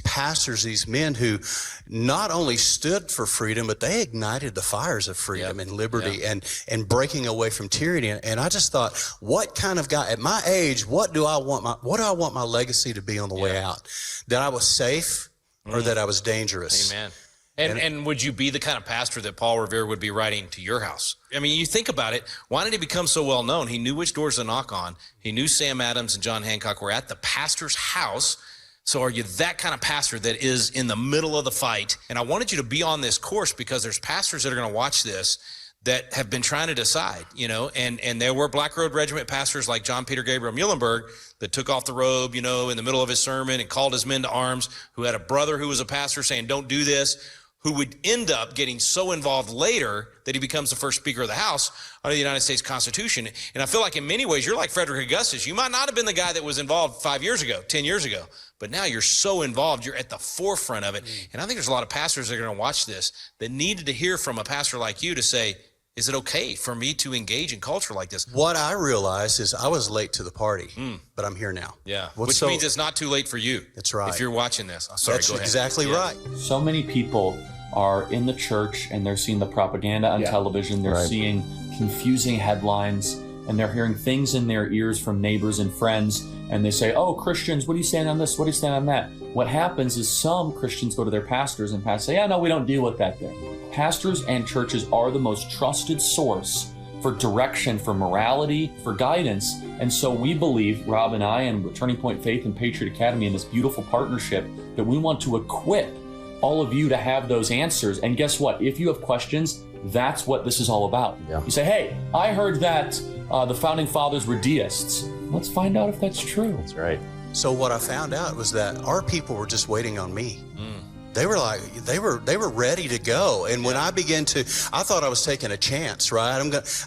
pastors, these men who not only stood for freedom, but they ignited the fires of freedom and liberty and breaking away from tyranny. And I just thought, what kind of guy at my age, what do I want my legacy to be on the way out? That I was safe or that I was dangerous? Amen. And would you be the kind of pastor that Paul Revere would be writing to your house? I mean, you think about it. Why did he become so well known? He knew which doors to knock on. He knew Sam Adams and John Hancock were at the pastor's house. So are you that kind of pastor that is in the middle of the fight? And I wanted you to be on this course because there's pastors that are going to watch this that have been trying to decide, and there were Black Road Regiment pastors like John Peter Gabriel Muhlenberg that took off the robe, in the middle of his sermon and called his men to arms, who had a brother who was a pastor saying, don't do this, who would end up getting so involved later that he becomes the first Speaker of the House under the United States Constitution. And I feel like in many ways, you're like Frederick Augustus. You might not have been the guy that was involved 5 years ago, 10 years ago, but now you're so involved, you're at the forefront of it. And I think there's a lot of pastors that are going to watch this that needed to hear from a pastor like you to say, is it okay for me to engage in culture like this? What I realized is I was late to the party, but I'm here now. Yeah, which means it's not too late for you. That's right. If you're watching this. Sorry, That's go ahead. exactly right. So many people are in the church and they're seeing the propaganda on television. They're seeing confusing headlines and they're hearing things in their ears from neighbors and friends. And they say, oh, Christians, what do you stand on this? What do you stand on that? What happens is some Christians go to their pastors and pastors say, yeah, no, we don't deal with that there. Pastors and churches are the most trusted source for direction, for morality, for guidance. And so we believe, Rob and I and Turning Point Faith and Patriot Academy in this beautiful partnership, that we want to equip all of you to have those answers. And guess what? If you have questions, that's what this is all about. Yeah. You say, hey, I heard that the founding fathers were deists. Let's find out if that's true. That's right. So what I found out was that our people were just waiting on me. They were like, they were ready to go. And when I began to, I thought I was taking a chance, right?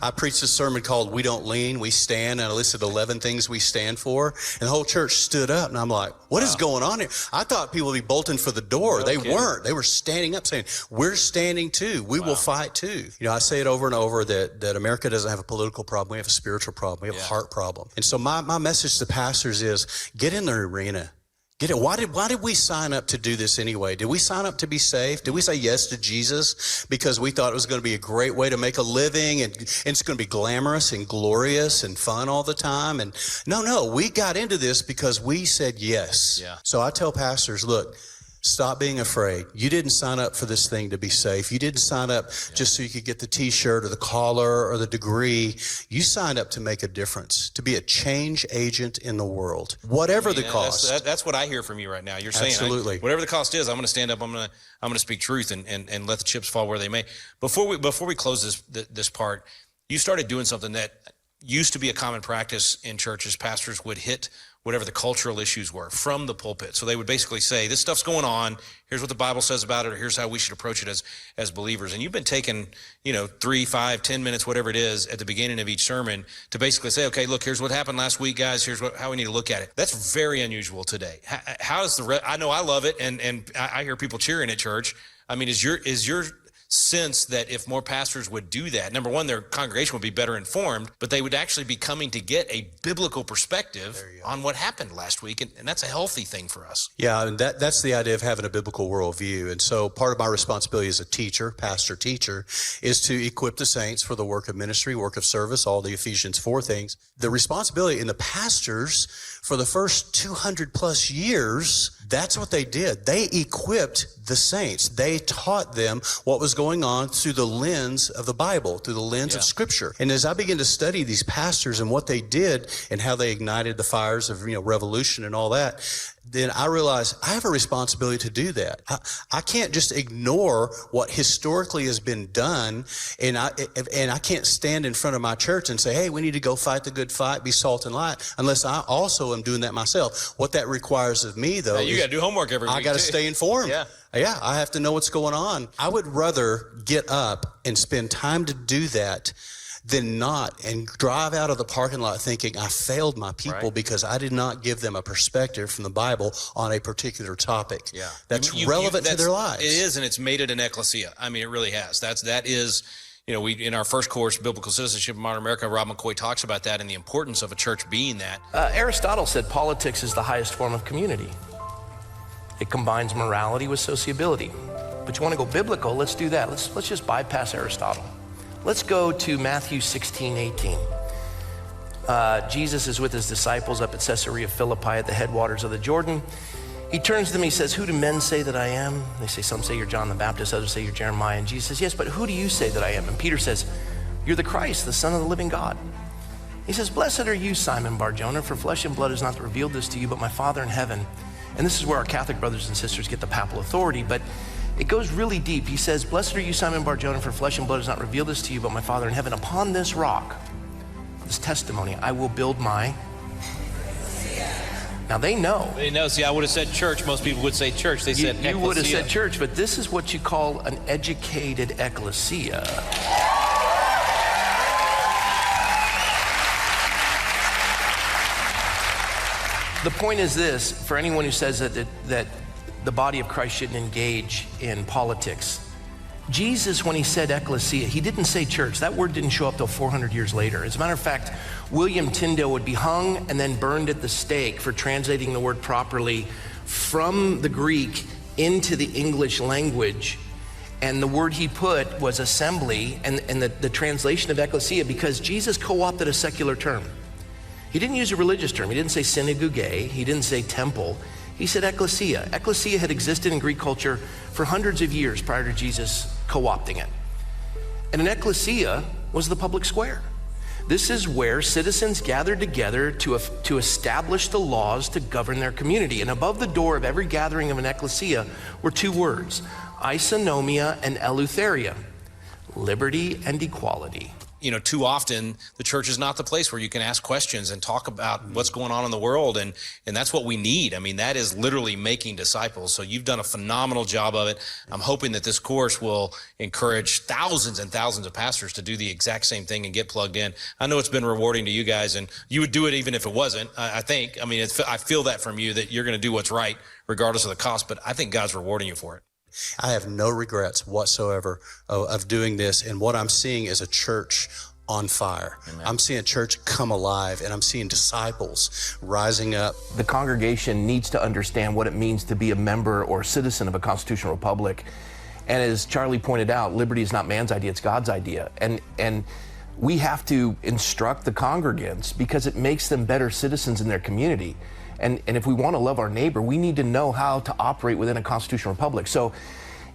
I preached a sermon called We Don't Lean, We Stand, and I listed 11 things we stand for. And the whole church stood up, and I'm like, what is going on here? I thought people would be bolting for the door. They weren't. They were standing up saying, we're standing too. We will fight too. I say it over and over that America doesn't have a political problem. We have a spiritual problem. We have a heart problem. And so my message to pastors is, get in the arena. Get it? Why did we sign up to do this anyway? Did we sign up to be saved? Did we say yes to Jesus because we thought it was going to be a great way to make a living and it's going to be glamorous and glorious and fun all the time? And no, we got into this because we said yes. Yeah. So I tell pastors, look, stop being afraid. You didn't sign up for this thing to be safe. You didn't sign up just so you could get the t-shirt or the collar or the degree. You signed up to make a difference, to be a change agent in the world, whatever the cost. That's what I hear from you right now. You're saying, absolutely, whatever the cost is, I'm going to stand up. I'm going to speak truth and let the chips fall where they may. Before we close this part, you started doing something that used to be a common practice in churches. Pastors would hit whatever the cultural issues were from the pulpit. So they would basically say, this stuff's going on. Here's what the Bible says about it, or here's how we should approach it as believers. And you've been taking, 3, 5, 10 minutes, whatever it is, at the beginning of each sermon to basically say, okay, look, here's what happened last week, guys. Here's how we need to look at it. That's very unusual today. How is I know I love it, and I hear people cheering at church. I mean, is your sense that if more pastors would do that, number one, their congregation would be better informed, but they would actually be coming to get a biblical perspective on what happened last week, and that's a healthy thing for us. Yeah, and that's the idea of having a biblical worldview. And so part of my responsibility as a teacher, pastor-teacher, is to equip the saints for the work of ministry, work of service, all the Ephesians 4 things. The responsibility in the pastors for the first 200 plus years, that's what they did. They equipped the saints. They taught them what was going on through the lens of the Bible, through the lens of Scripture. And as I began to study these pastors and what they did and how they ignited the fires of revolution and all that, then I realized I have a responsibility to do that. I can't just ignore what historically has been done, and I can't stand in front of my church and say, hey, we need to go fight the good fight, be salt and light, unless I also am doing that myself. What that requires of me, though, you got to do homework every week. I got to stay informed. Yeah, I have to know what's going on. I would rather get up and spend time to do that than not, and drive out of the parking lot thinking I failed my people because I did not give them a perspective from the Bible on a particular topic. Yeah, that's relevant to their lives. It is, and it's made it an ecclesia. I mean, it really has. That is, we in our first course, Biblical Citizenship in Modern America, Rob McCoy talks about that and the importance of a church being that. Aristotle said politics is the highest form of community. It combines morality with sociability. But you want to go biblical? Let's do that. Let's just bypass Aristotle. Let's go to Matthew 16:18. Jesus is with his disciples up at Caesarea Philippi at the headwaters of the Jordan. He turns to them, he says, who do men say that I am? They say, some say you're John the Baptist, others say you're Jeremiah. And Jesus says, yes, but who do you say that I am? And Peter says, you're the Christ, the Son of the living God. He says, blessed are you, Simon Bar-Jonah, for flesh and blood has not revealed this to you, but my Father in heaven. And this is where our Catholic brothers and sisters get the papal authority, but It goes really deep. He says, "Blessed are you, Simon Bar-Jonah, for flesh and blood has not revealed this to you, but my Father in heaven. Upon this rock, this testimony, I will build my..." Now they know. They know. See, I would have said church. Most people would say church. They said ecclesia. You would have said church, but this is what you call an educated ecclesia. The point is this, for anyone who says that the body of Christ shouldn't engage in politics, Jesus, when he said ecclesia, he didn't say church. That word didn't show up till 400 years later. As a matter of fact, William Tyndale would be hung and then burned at the stake for translating the word properly from the Greek into the English language. And the word he put was assembly, and the translation of ecclesia, because Jesus co-opted a secular term. He didn't use a religious term. He didn't say synagogue. He didn't say temple. He said ecclesia. Ecclesia had existed in Greek culture for hundreds of years prior to Jesus co-opting it. And an ecclesia was the public square. This is where citizens gathered together to establish the laws to govern their community. And above the door of every gathering of an ecclesia were two words, isonomia and eleutheria, liberty and equality. You know, too often the church is not the place where you can ask questions and talk about what's going on in the world, and that's what we need. I mean, that is literally making disciples. So you've done a phenomenal job of it. I'm hoping that this course will encourage thousands and thousands of pastors to do the exact same thing and get plugged in. I know it's been rewarding to you guys, and you would do it even if it wasn't. I think. I mean, I feel that from you, that you're going to do what's right regardless of the cost, but I think God's rewarding you for it. I have no regrets whatsoever of doing this, and what I'm seeing is a church on fire. Amen. I'm seeing a church come alive, and I'm seeing disciples rising up. The congregation needs to understand what it means to be a member or citizen of a constitutional republic. And as Charlie pointed out, liberty is not man's idea, it's God's idea. And we have to instruct the congregants because it makes them better citizens in their community. And if we want to love our neighbor, we need to know how to operate within a constitutional republic. So,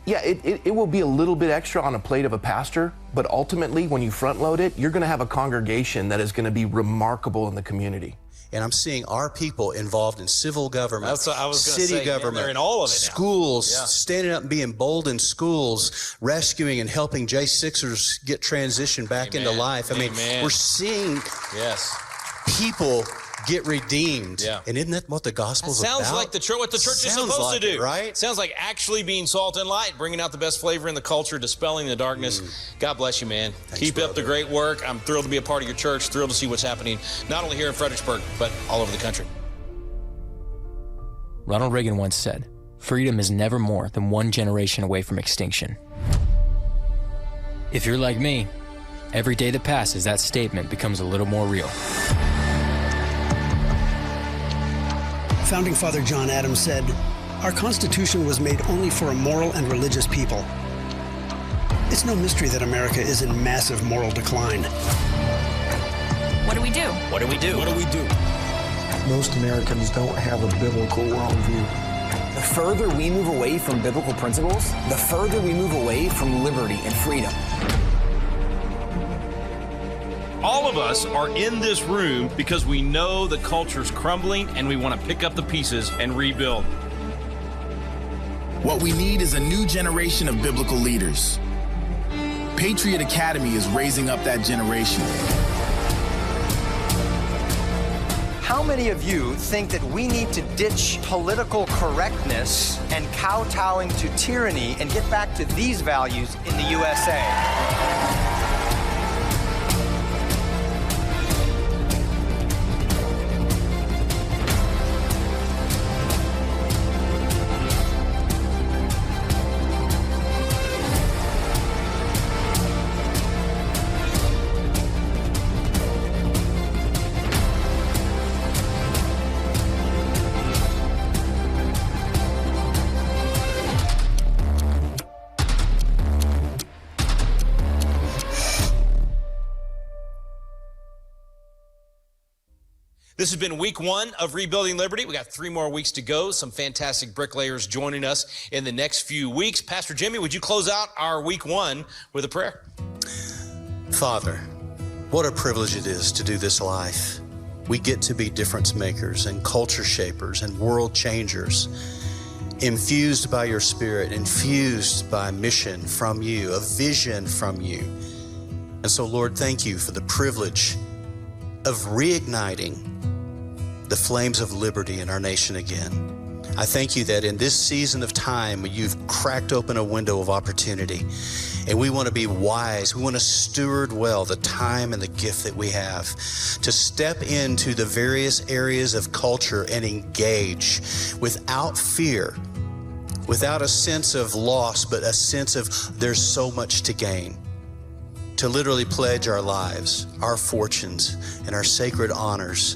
yeah, it will be a little bit extra on a plate of a pastor, but ultimately, when you front load it, you're going to have a congregation that is going to be remarkable in the community. And I'm seeing our people involved in civil government, That's what I was gonna city say, government, they're in all of it now. schools, Yeah. standing up and being bold in schools, rescuing and helping J6ers get transitioned back into life. I mean, we're seeing people get redeemed. Yeah. And isn't that what the gospel's about? Sounds like what the church is supposed to do, right? Sounds like actually being salt and light, bringing out the best flavor in the culture, dispelling the darkness. God bless you, man. Thanks, Keep brother. up the great work. I'm thrilled to be a part of your church, thrilled to see what's happening, not only here in Fredericksburg, but all over the country. Ronald Reagan once said, "Freedom is never more than one generation away from extinction." If you're like me, every day that passes, that statement becomes a little more real. Founding Father John Adams said, "Our Constitution was made only for a moral and religious people." It's no mystery that America is in massive moral decline. What do we do? What do we do? What do we do? Most Americans don't have a biblical worldview. The further we move away from biblical principles, the further we move away from liberty and freedom. All of us are in this room because we know the culture's crumbling and we want to pick up the pieces and rebuild. What we need is a new generation of biblical leaders. Patriot Academy is raising up that generation. How many of you think that we need to ditch political correctness and kowtowing to tyranny and get back to these values in the USA? This has been week 1 of Rebuilding Liberty. We got 3 more weeks to go. Some fantastic bricklayers joining us in the next few weeks. Pastor Jimmy, would you close out our week 1 with a prayer? Father, what a privilege it is to do this life. We get to be difference makers and culture shapers and world changers. infused by your Spirit, infused by mission from you, a vision from you. And so, Lord, thank you for the privilege of reigniting the flames of liberty in our nation again. I thank you that in this season of time, you've cracked open a window of opportunity. And we want to be wise. We want to steward well the time and the gift that we have to step into the various areas of culture and engage without fear, without a sense of loss, but a sense of there's so much to gain. To literally pledge our lives, our fortunes, and our sacred honors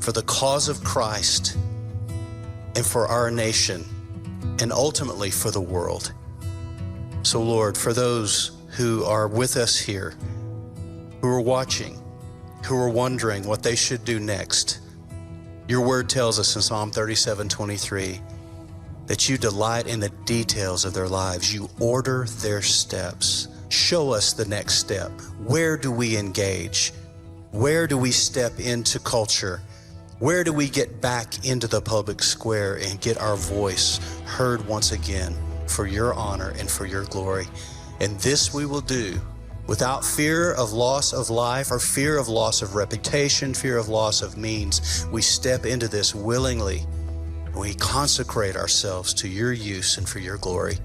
for the cause of Christ and for our nation, and ultimately for the world. So, Lord, for those who are with us here, who are watching, who are wondering what they should do next, your word tells us in Psalm 37:23 that you delight in the details of their lives. You order their steps. Show us the next step. Where do we engage? Where do we step into culture? Where do we get back into the public square and get our voice heard once again for your honor and for your glory? And this we will do without fear of loss of life or fear of loss of reputation, fear of loss of means. We step into this willingly. We consecrate ourselves to your use and for your glory.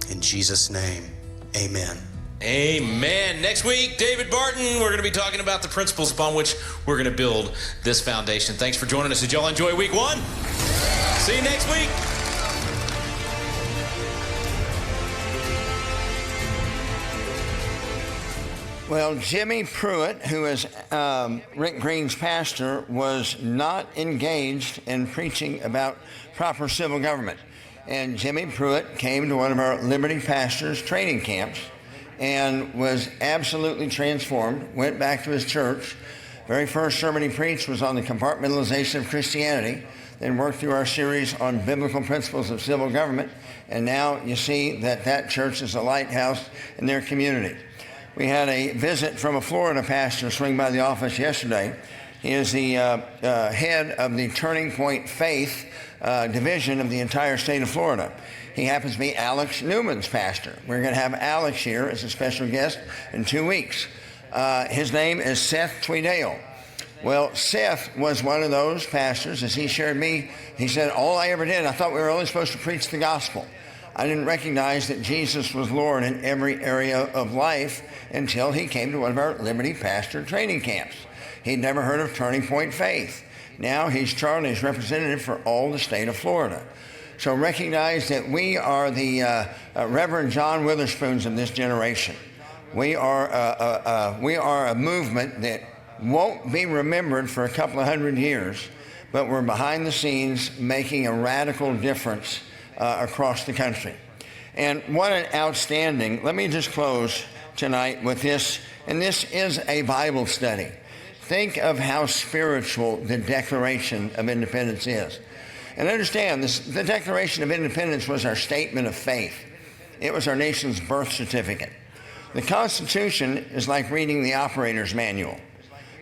In Jesus' name, amen. Amen. Next week, David Barton, we're going to be talking about the principles upon which we're going to build this foundation. Thanks for joining us. Did y'all enjoy week 1? See you next week. Well, Jimmy Pruitt, who is Rick Green's pastor, was not engaged in preaching about proper civil government. And Jimmy Pruitt came to one of our Liberty Pastors training camps and was absolutely transformed, went back to his church. Very first sermon he preached was on the compartmentalization of Christianity, then worked through our series on biblical principles of civil government, and now you see that that church is a lighthouse in their community. We had a visit from a Florida pastor swing by the office yesterday. He is the head of the Turning Point Faith division of the entire state of Florida. He happens to be Alex Newman's pastor. We're going to have Alex here as a special guest in 2 weeks. His name is Seth Tweedale. Well, Seth was one of those pastors, as he shared me. He said, all I ever did, I thought we were only supposed to preach the gospel. I didn't recognize that Jesus was Lord in every area of life until he came to one of our Liberty Pastor training camps. He'd never heard of Turning Point Faith. Now he's Charlie's representative for all the state of Florida. So recognize that we are the Reverend John Witherspoons of this generation. We are a movement that won't be remembered for a couple of hundred years, but we're behind the scenes making a radical difference across the country. And what an outstanding, let me just close tonight with this, and this is a Bible study. Think of how spiritual the Declaration of Independence is. And understand, the Declaration of Independence was our statement of faith. It was our nation's birth certificate. The Constitution is like reading the operator's manual.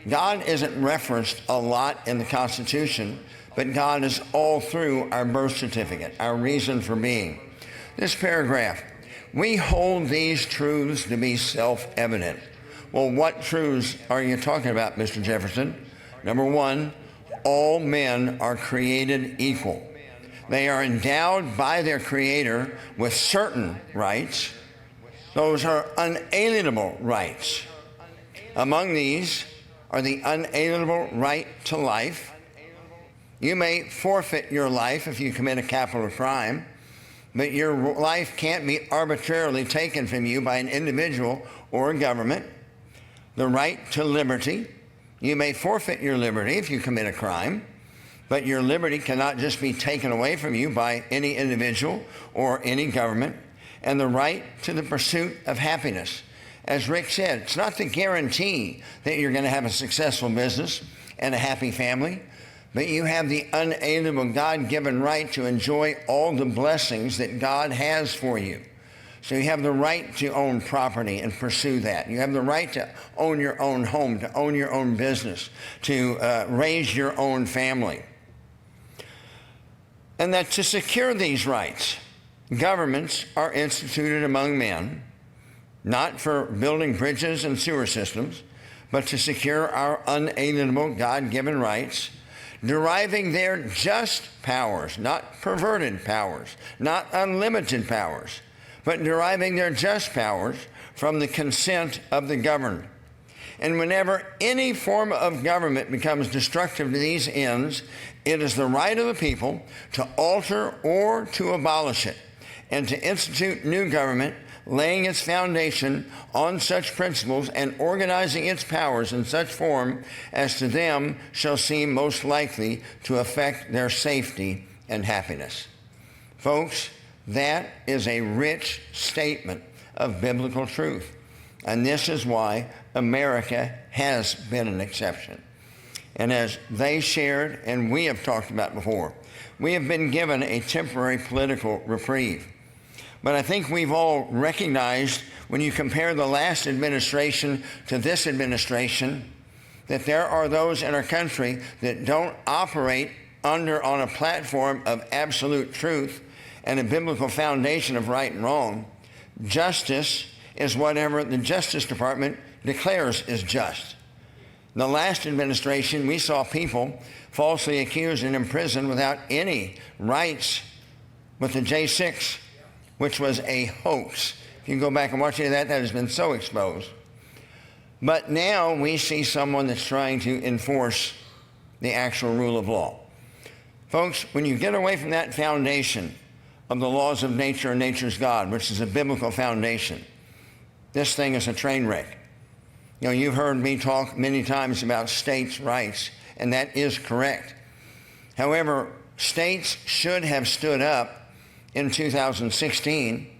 God isn't referenced a lot in the Constitution, but God is all through our birth certificate, our reason for being. This paragraph, we hold these truths to be self-evident. Well, what truths are you talking about, Mr. Jefferson? Number 1, all men are created equal. They are endowed by their Creator with certain rights. Those are unalienable rights. Among these are the unalienable right to life. You may forfeit your life if you commit a capital crime, but your life can't be arbitrarily taken from you by an individual or a government. The right to liberty. You may forfeit your liberty if you commit a crime, but your liberty cannot just be taken away from you by any individual or any government. And the right to the pursuit of happiness. As Rick said, it's not the guarantee that you're going to have a successful business and a happy family, but you have the unalienable God-given right to enjoy all the blessings that God has for you. So you have the right to own property and pursue that. You have the right to own your own home, to own your own business, to raise your own family. And that to secure these rights, governments are instituted among men, not for building bridges and sewer systems, but to secure our unalienable God-given rights, deriving their just powers, not perverted powers, not unlimited powers, but deriving their just powers from the consent of the governed. And whenever any form of government becomes destructive to these ends, it is the right of the people to alter or to abolish it, and to institute new government, laying its foundation on such principles and organizing its powers in such form as to them shall seem most likely to affect their safety and happiness. Folks, that is a rich statement of biblical truth. And this is why America has been an exception. And as they shared, and we have talked about before, we have been given a temporary political reprieve. But I think we've all recognized, when you compare the last administration to this administration, that there are those in our country that don't operate on a platform of absolute truth and a biblical foundation of right and wrong. Justice is whatever the Justice Department declares is just. In the last administration, we saw people falsely accused and imprisoned without any rights with the J6, which was a hoax. If you go back and watch any of that, that has been so exposed. But now we see someone that's trying to enforce the actual rule of law. Folks, when you get away from that foundation of the laws of nature and nature's God, which is a biblical foundation, this thing is a train wreck. You know, you've heard me talk many times about states' rights, and that is correct. However, states should have stood up in 2016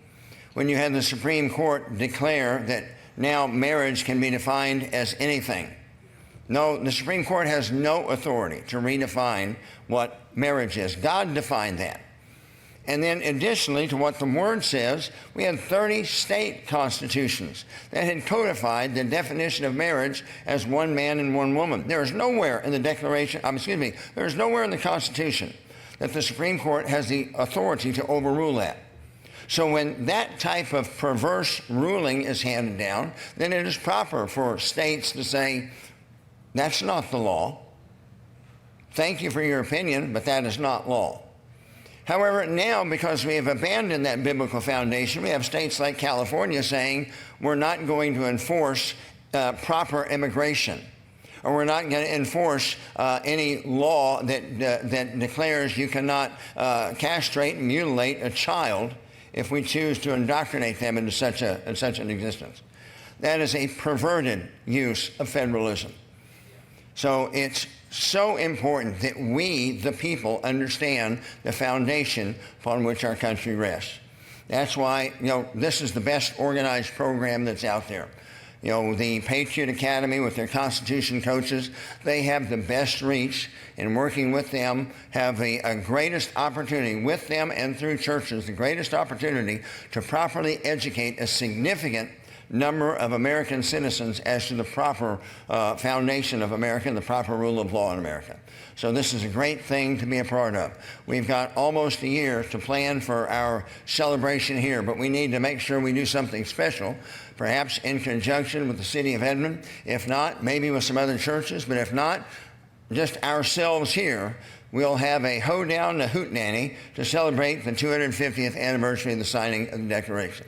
when you had the Supreme Court declare that now marriage can be defined as anything. No, the Supreme Court has no authority to redefine what marriage is. God defined that. And then additionally to what the Word says, we had 30 state constitutions that had codified the definition of marriage as one man and one woman. There is nowhere in the there is nowhere in the Constitution that the Supreme Court has the authority to overrule that. So when that type of perverse ruling is handed down, then it is proper for states to say, that's not the law. Thank you for your opinion, but that is not law. However, now, because we have abandoned that biblical foundation, we have states like California saying we're not going to enforce proper immigration, or we're not going to enforce any law that declares you cannot castrate and mutilate a child if we choose to indoctrinate them into such an existence. That is a perverted use of federalism. So it's so important that we, the people, understand the foundation upon which our country rests. That's why, this is the best organized program that's out there. The Patriot Academy with their Constitution coaches, they have the best reach, and working with them have a greatest opportunity with them and through churches, the greatest opportunity to properly educate a significant number of American citizens as to the proper foundation of America and the proper rule of law in America. So this is a great thing to be a part of. We've got almost a year to plan for our celebration here, but we need to make sure we do something special, perhaps in conjunction with the city of Edmond. If not, maybe with some other churches, but if not, just ourselves here, we'll have a hoedown, a hootenanny to celebrate the 250th anniversary of the signing of the Declaration.